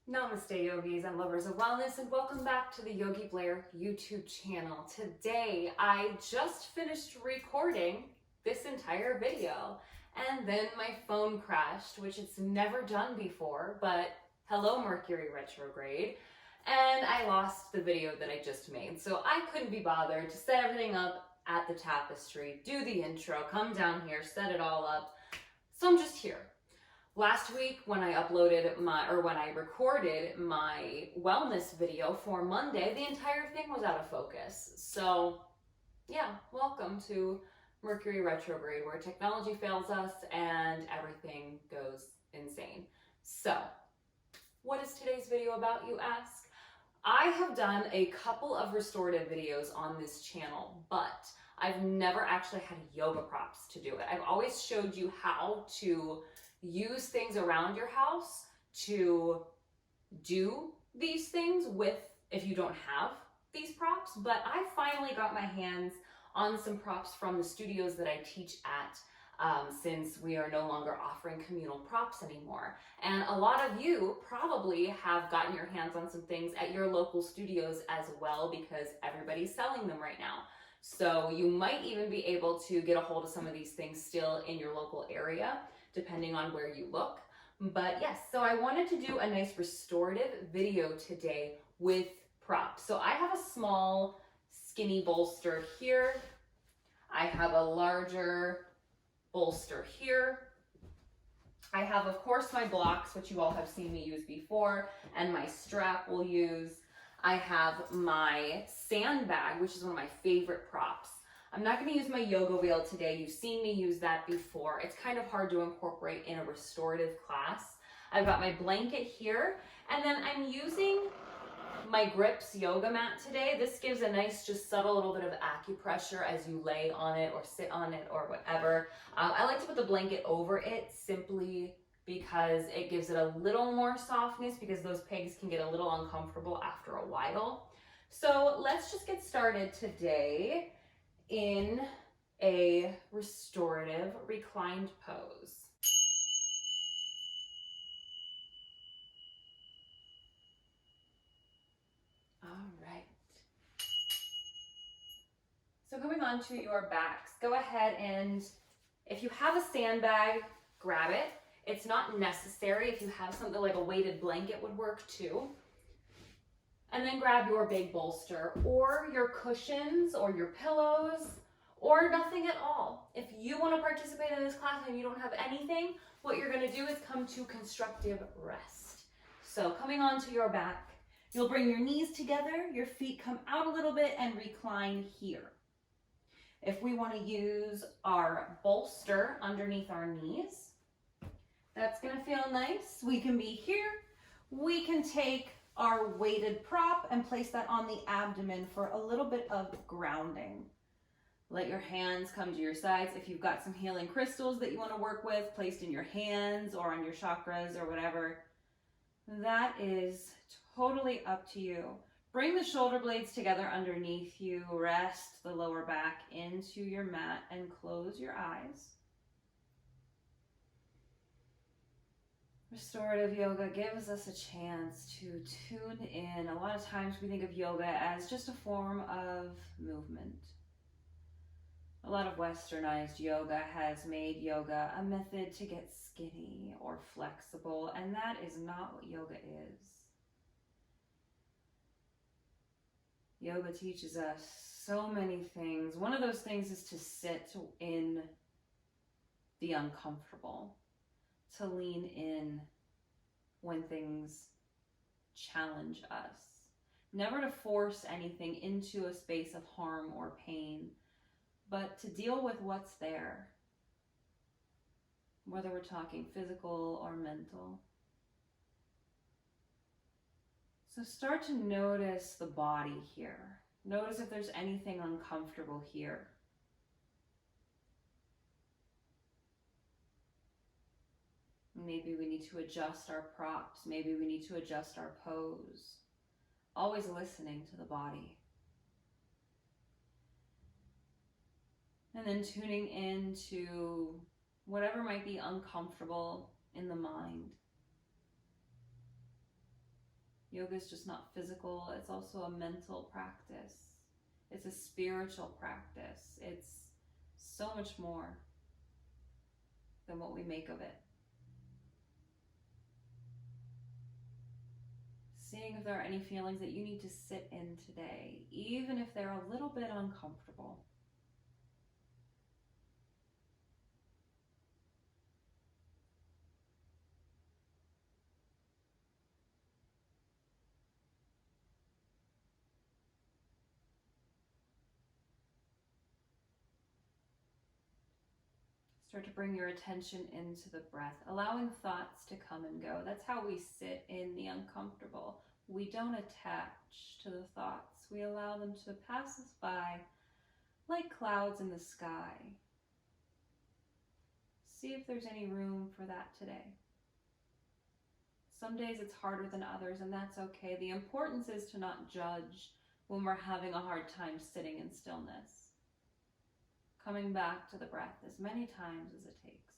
Namaste yogis and lovers of wellness, and welcome back to the Yogi Blair YouTube channel. Today I just finished recording this entire video and then my phone crashed, which it's never done before, but hello Mercury Retrograde, and I lost the video that I just made. So I couldn't be bothered to set everything up at the tapestry, do the intro, come down here, set it all up. So I'm just here. Last week when I recorded my wellness video for Monday, the entire thing was out of focus. So yeah, welcome to Mercury Retrograde, where technology fails us and everything goes insane. So what is today's video about, you ask? I have done a couple of restorative videos on this channel, but I've never actually had yoga props to do it. I've always showed you how to use things around your house to do these things with, if you don't have these props, but I finally got my hands on some props from the studios that I teach at, since we are no longer offering communal props anymore. And a lot of you probably have gotten your hands on some things at your local studios as well, because everybody's selling them right now. So you might even be able to get a hold of some of these things still in your local area, depending on where you look. But yes, so I wanted to do a nice restorative video today with props. So I have a small skinny bolster here. I have a larger bolster here. I have, of course, my blocks, which you all have seen me use before, and my strap we'll use. I have my sandbag, which is one of my favorite props. I'm not going to use my yoga wheel today. You've seen me use that before. It's kind of hard to incorporate in a restorative class. I've got my blanket here, and then I'm using my Grips yoga mat today. This gives a nice, just subtle little bit of acupressure as you lay on it or sit on it or whatever. I like to put the blanket over it simply because it gives it a little more softness, because those pegs can get a little uncomfortable after a while. So let's just get started today in a restorative reclined pose. All right. So coming onto your backs, go ahead and if you have a sandbag, grab it. It's not necessary. If you have something like a weighted blanket would work too. And then grab your big bolster or your cushions or your pillows or nothing at all. If you want to participate in this class and you don't have anything, what you're going to do is come to constructive rest. So coming onto your back, you'll bring your knees together, your feet come out a little bit and recline here. If we want to use our bolster underneath our knees, that's going to feel nice. We can be here. We can take our weighted prop and place that on the abdomen for a little bit of grounding. Let your hands come to your sides. If you've got some healing crystals that you want to work with placed in your hands or on your chakras or whatever, that is totally up to you. Bring the shoulder blades together underneath you. Rest the lower back into your mat and close your eyes. Restorative yoga gives us a chance to tune in. A lot of times we think of yoga as just a form of movement. A lot of westernized yoga has made yoga a method to get skinny or flexible, and that is not what yoga is. Yoga teaches us so many things. One of those things is to sit in the uncomfortable, to lean in when things challenge us. Never to force anything into a space of harm or pain, but to deal with what's there, whether we're talking physical or mental. So start to notice the body here. Notice if there's anything uncomfortable here. Maybe we need to adjust our props. Maybe we need to adjust our pose. Always listening to the body. And then tuning into whatever might be uncomfortable in the mind. Yoga is just not physical, it's also a mental practice. It's a spiritual practice. It's so much more than what we make of it. Seeing if there are any feelings that you need to sit in today, even if they're a little bit uncomfortable. Start to bring your attention into the breath, allowing thoughts to come and go. That's how we sit in the uncomfortable. We don't attach to the thoughts. We allow them to pass us by like clouds in the sky. See if there's any room for that today. Some days it's harder than others, and that's okay. The importance is to not judge when we're having a hard time sitting in stillness. Coming back to the breath as many times as it takes.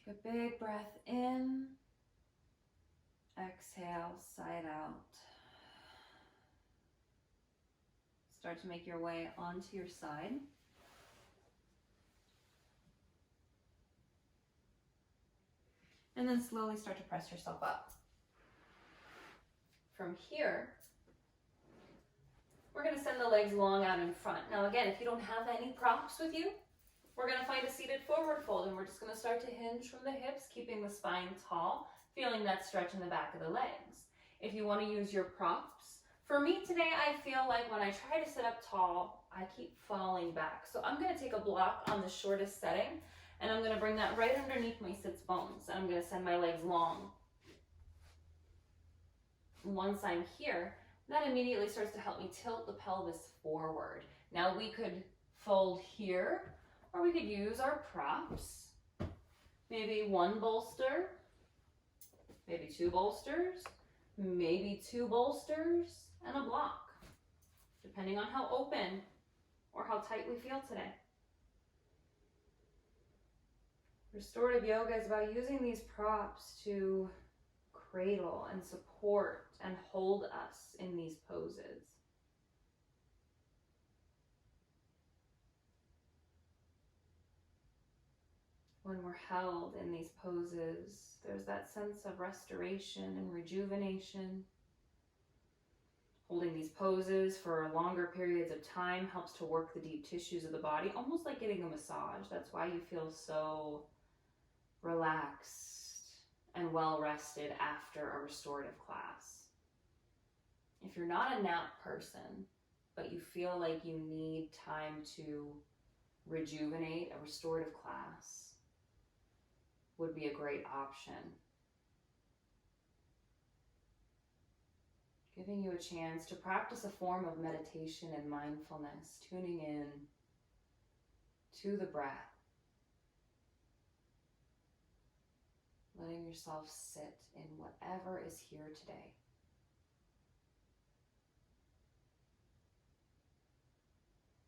Take a big breath in. Exhale, sigh it out. Start to make your way onto your side. And then slowly start to press yourself up. From here, we're going to send the legs long out in front. Now again, if you don't have any props with you, we're going to find a seated forward fold, and we're just going to start to hinge from the hips, keeping the spine tall, feeling that stretch in the back of the legs. If you want to use your props, for me today, I feel like when I try to sit up tall, I keep falling back. So I'm going to take a block on the shortest setting, and I'm going to bring that right underneath my sits bones. And I'm going to send my legs long. Once I'm here, that immediately starts to help me tilt the pelvis forward. Now we could fold here, or we could use our props. Maybe one bolster, maybe two bolsters, maybe two bolsters, and a block, depending on how open or how tight we feel today. Restorative yoga is about using these props to cradle and support and hold us in these poses. When we're held in these poses, there's that sense of restoration and rejuvenation. Holding these poses for longer periods of time helps to work the deep tissues of the body, almost like getting a massage. That's why you feel so relaxed and well rested after a restorative class. If you're not a nap person, but you feel like you need time to rejuvenate, a restorative class would be a great option. Giving you a chance to practice a form of meditation and mindfulness, tuning in to the breath, letting yourself sit in whatever is here today.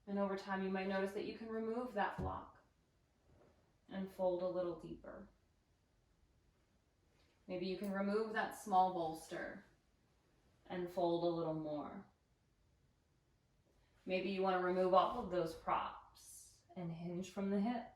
And over time, you might notice that you can remove that block and fold a little deeper. Maybe you can remove that small bolster and fold a little more. Maybe you want to remove all of those props and hinge from the hips.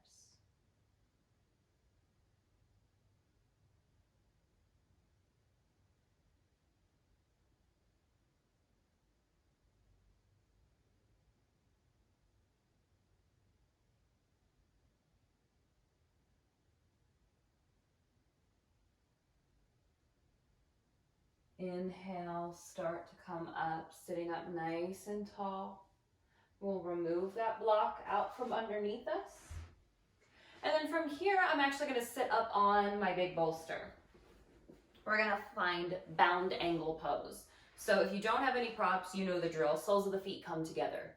Inhale, start to come up, sitting up nice and tall. We'll remove that block out from underneath us. And then from here, I'm actually going to sit up on my big bolster. We're going to find bound angle pose. So if you don't have any props, you know the drill. Soles of the feet come together.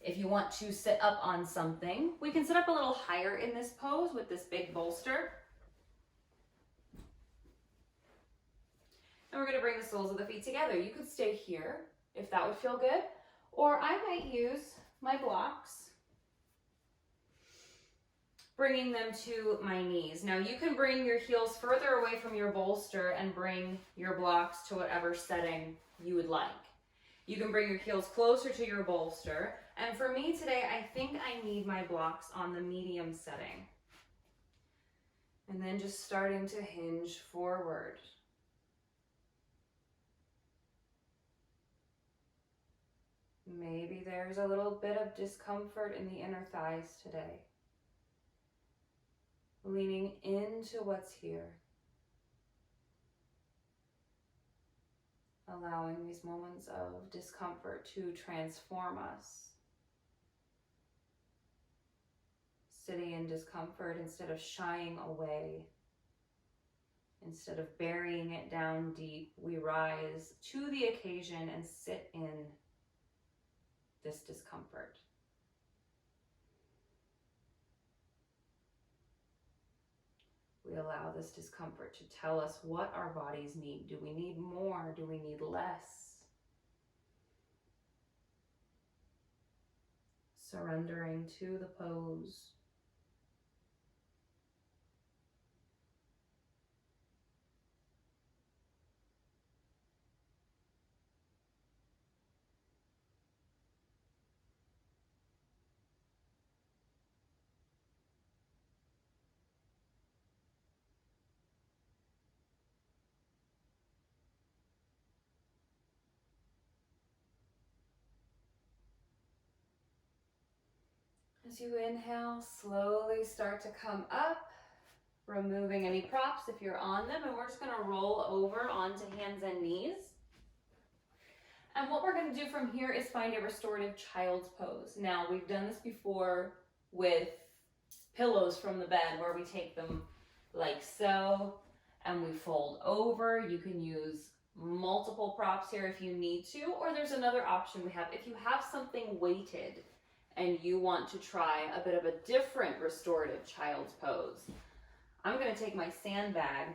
If you want to sit up on something, we can sit up a little higher in this pose with this big bolster. And we're going to bring the soles of the feet together. You could stay here if that would feel good, or I might use my blocks, bringing them to my knees. Now you can bring your heels further away from your bolster and bring your blocks to whatever setting you would like. You can bring your heels closer to your bolster. And for me today, I think I need my blocks on the medium setting. And then just starting to hinge forward. Maybe there's a little bit of discomfort in the inner thighs today. Leaning into what's here. Allowing these moments of discomfort to transform us. Sitting in discomfort instead of shying away. Instead of burying it down deep, we rise to the occasion and sit in this discomfort. We allow this discomfort to tell us what our bodies need. Do we need more? Do we need less? Surrendering to the pose. As you inhale, slowly start to come up, removing any props if you're on them, and we're just going to roll over onto hands and knees. And what we're going to do from here is find a restorative child's pose. Now, we've done this before with pillows from the bed where we take them like so, and we fold over. You can use multiple props here if you need to, or there's another option we have. If you have something weighted, and you want to try a bit of a different restorative child's pose, I'm going to take my sandbag,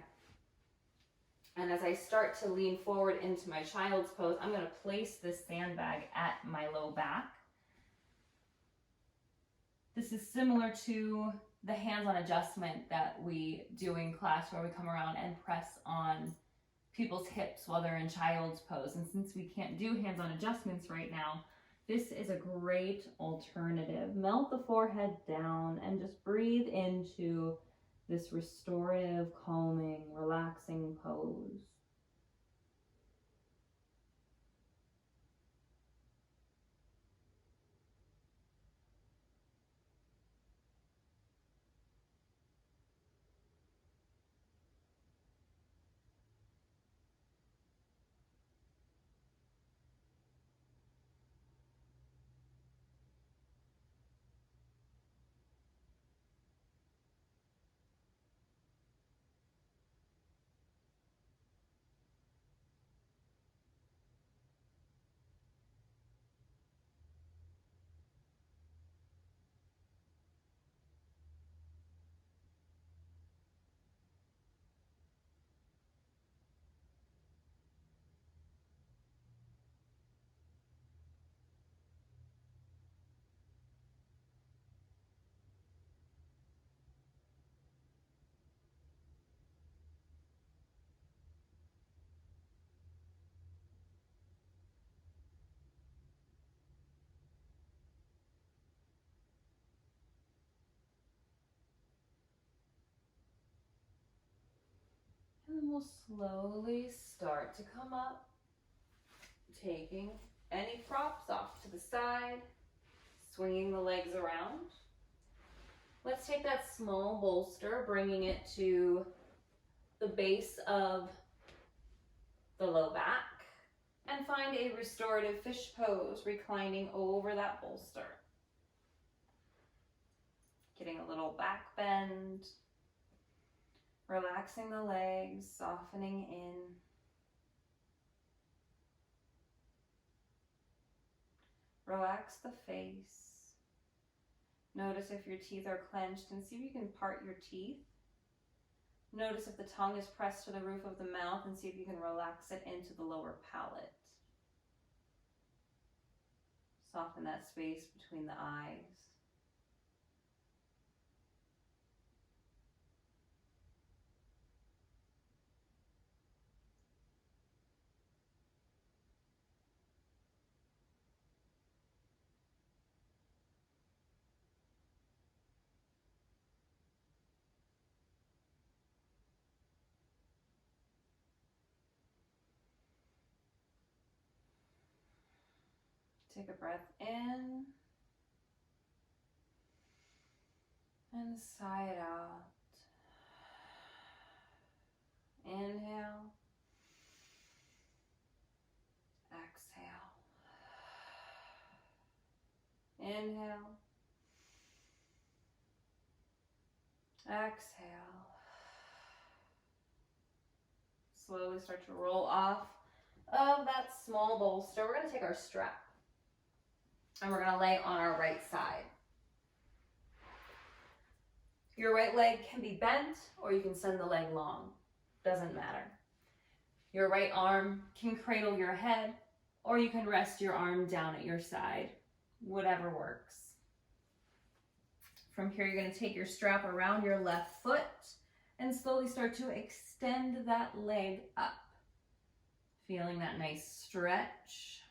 and as I start to lean forward into my child's pose, I'm going to place this sandbag at my low back. This is similar to the hands-on adjustment that we do in class, where we come around and press on people's hips while they're in child's pose. And since we can't do hands-on adjustments right now, this is a great alternative. Melt the forehead down and just breathe into this restorative, calming, relaxing pose. And then we'll slowly start to come up, taking any props off to the side, swinging the legs around. Let's take that small bolster, bringing it to the base of the low back, and find a restorative fish pose, reclining over that bolster. Getting a little back bend, relaxing the legs, softening in. Relax the face. Notice if your teeth are clenched and see if you can part your teeth. Notice if the tongue is pressed to the roof of the mouth and see if you can relax it into the lower palate. Soften that space between the eyes. Take a breath in and sigh it out. Inhale. Exhale. Inhale. Exhale. Slowly start to roll off of that small bolster. We're going to take our strap and we're going to lay on our right side. Your right leg can be bent or you can send the leg long. Doesn't matter. Your right arm can cradle your head or you can rest your arm down at your side. Whatever works. From here, you're going to take your strap around your left foot and slowly start to extend that leg up. Feeling that nice stretch.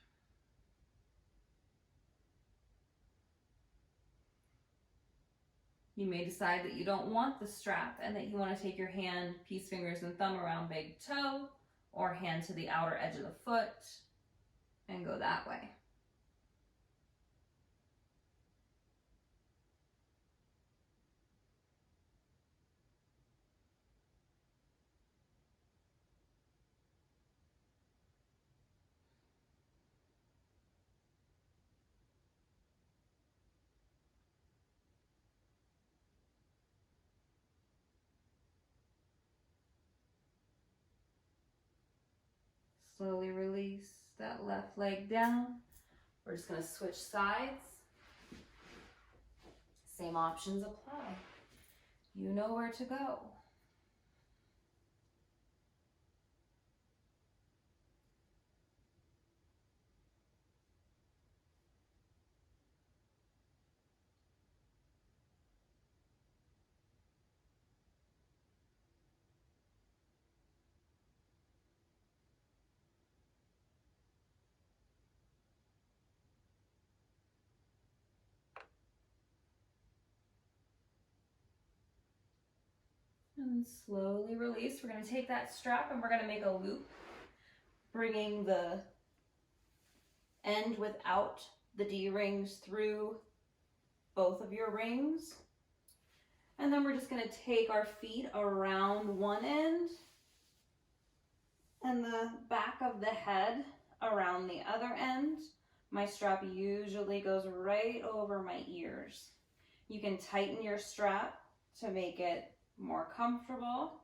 You may decide that you don't want the strap and that you want to take your hand, peace fingers and thumb around big toe, or hand to the outer edge of the foot and go that way. Slowly release that left leg down. We're just going to switch sides. Same options apply. You know where to go. And slowly release. We're going to take that strap and we're going to make a loop, bringing the end without the D-rings through both of your rings. And then we're just going to take our feet around one end and the back of the head around the other end. My strap usually goes right over my ears. You can tighten your strap to make it more comfortable.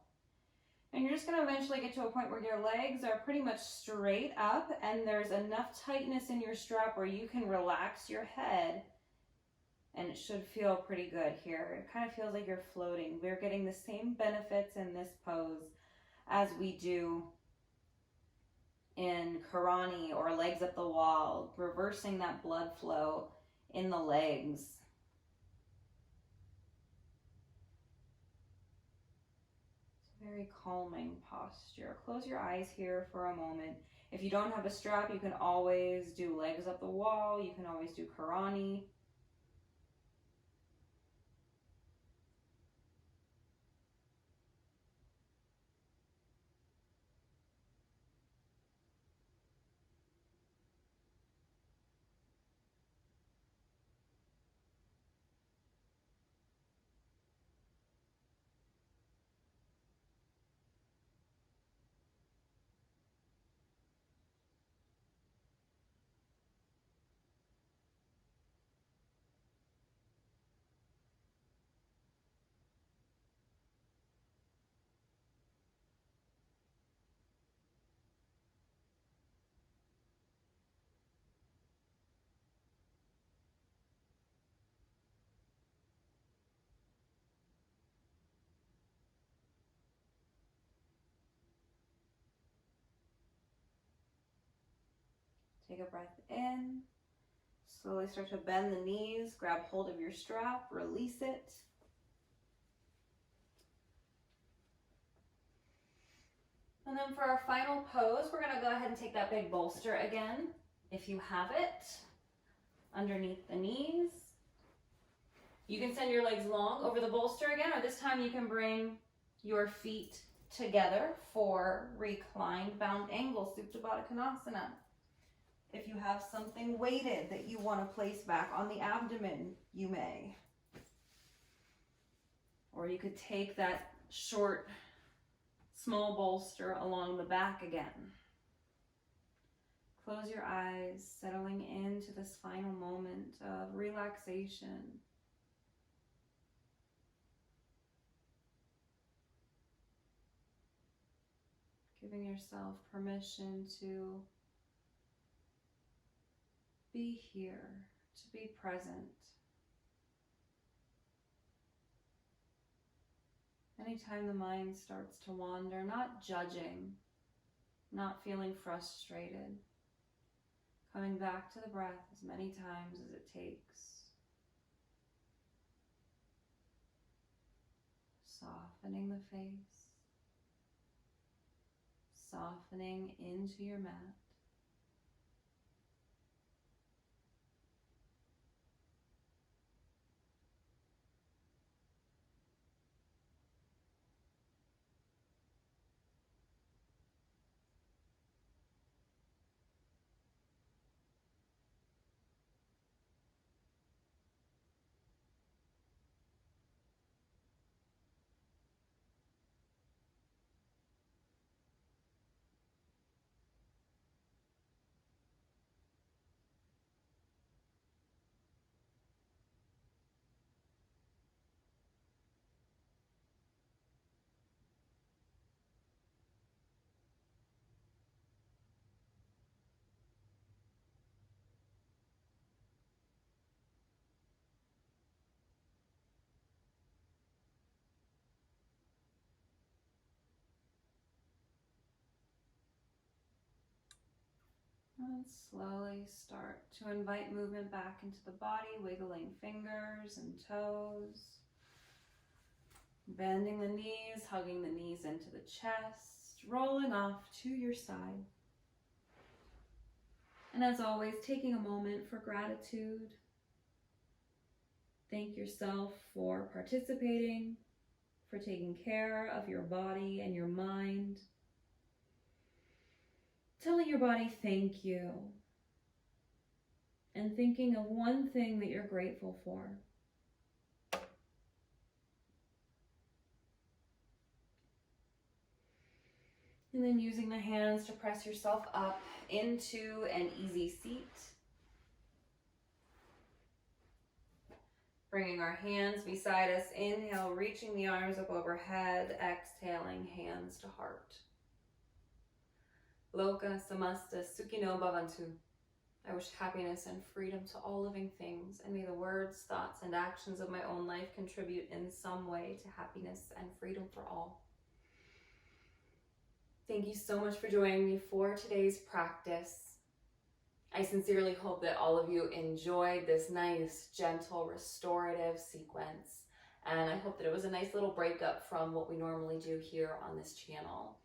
And you're just going to eventually get to a point where your legs are pretty much straight up and there's enough tightness in your strap where you can relax your head, and it should feel pretty good here. It kind of feels like you're floating. We're getting the same benefits in this pose as we do in Karani or legs up the wall, reversing that blood flow in the legs. Very calming posture. Close your eyes here for a moment. If you don't have a strap, you can always do legs up the wall. You can always do Karani. Take a breath in. Slowly start to bend the knees. Grab hold of your strap. Release it. And then for our final pose, we're going to go ahead and take that big bolster again, if you have it, underneath the knees. You can send your legs long over the bolster again, or this time you can bring your feet together for reclined bound angle, Supta Baddha Konasana. If you have something weighted that you want to place back on the abdomen, you may. Or you could take that short, small bolster along the back again. Close your eyes, settling into this final moment of relaxation. Giving yourself permission to be here, to be present. Anytime the mind starts to wander, not judging, not feeling frustrated, coming back to the breath as many times as it takes. Softening the face, softening into your mat. And slowly start to invite movement back into the body, wiggling fingers and toes. Bending the knees, hugging the knees into the chest, rolling off to your side. And as always, taking a moment for gratitude. Thank yourself for participating, for taking care of your body and your mind. Telling your body thank you. And thinking of one thing that you're grateful for. And then using the hands to press yourself up into an easy seat. Bringing our hands beside us. Inhale, reaching the arms up overhead. Exhaling, hands to heart. Loka samasta sukhino bhavantu. I wish happiness and freedom to all living things, and may the words, thoughts, and actions of my own life contribute in some way to happiness and freedom for all. Thank you so much for joining me for today's practice. I sincerely hope that all of you enjoyed this nice, gentle, restorative sequence, and I hope that it was a nice little breakup from what we normally do here on this channel.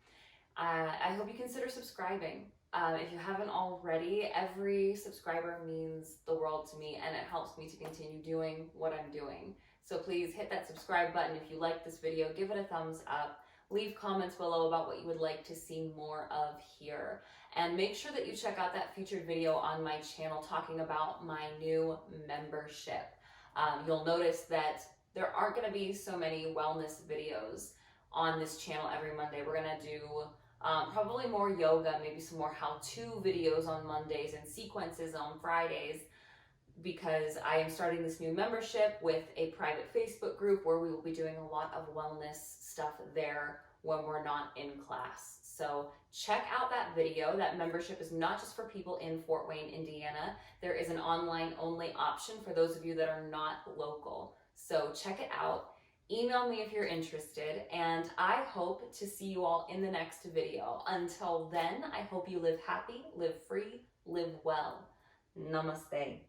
I hope you consider subscribing. If you haven't already, every subscriber means the world to me, and it helps me to continue doing what I'm doing. So please hit that subscribe button if you like this video, give it a thumbs up, leave comments below about what you would like to see more of here. And make sure that you check out that featured video on my channel talking about my new membership. You'll notice that there aren't going to be so many wellness videos on this channel every Monday. We're going to do probably more yoga, maybe some more how-to videos on Mondays and sequences on Fridays, because I am starting this new membership with a private Facebook group where we will be doing a lot of wellness stuff there when we're not in class. So check out that video. That membership is not just for people in Fort Wayne, Indiana. There is an online only option for those of you that are not local. So check it out. Email me if you're interested, and I hope to see you all in the next video. Until then, I hope you live happy, live free, live well. Namaste.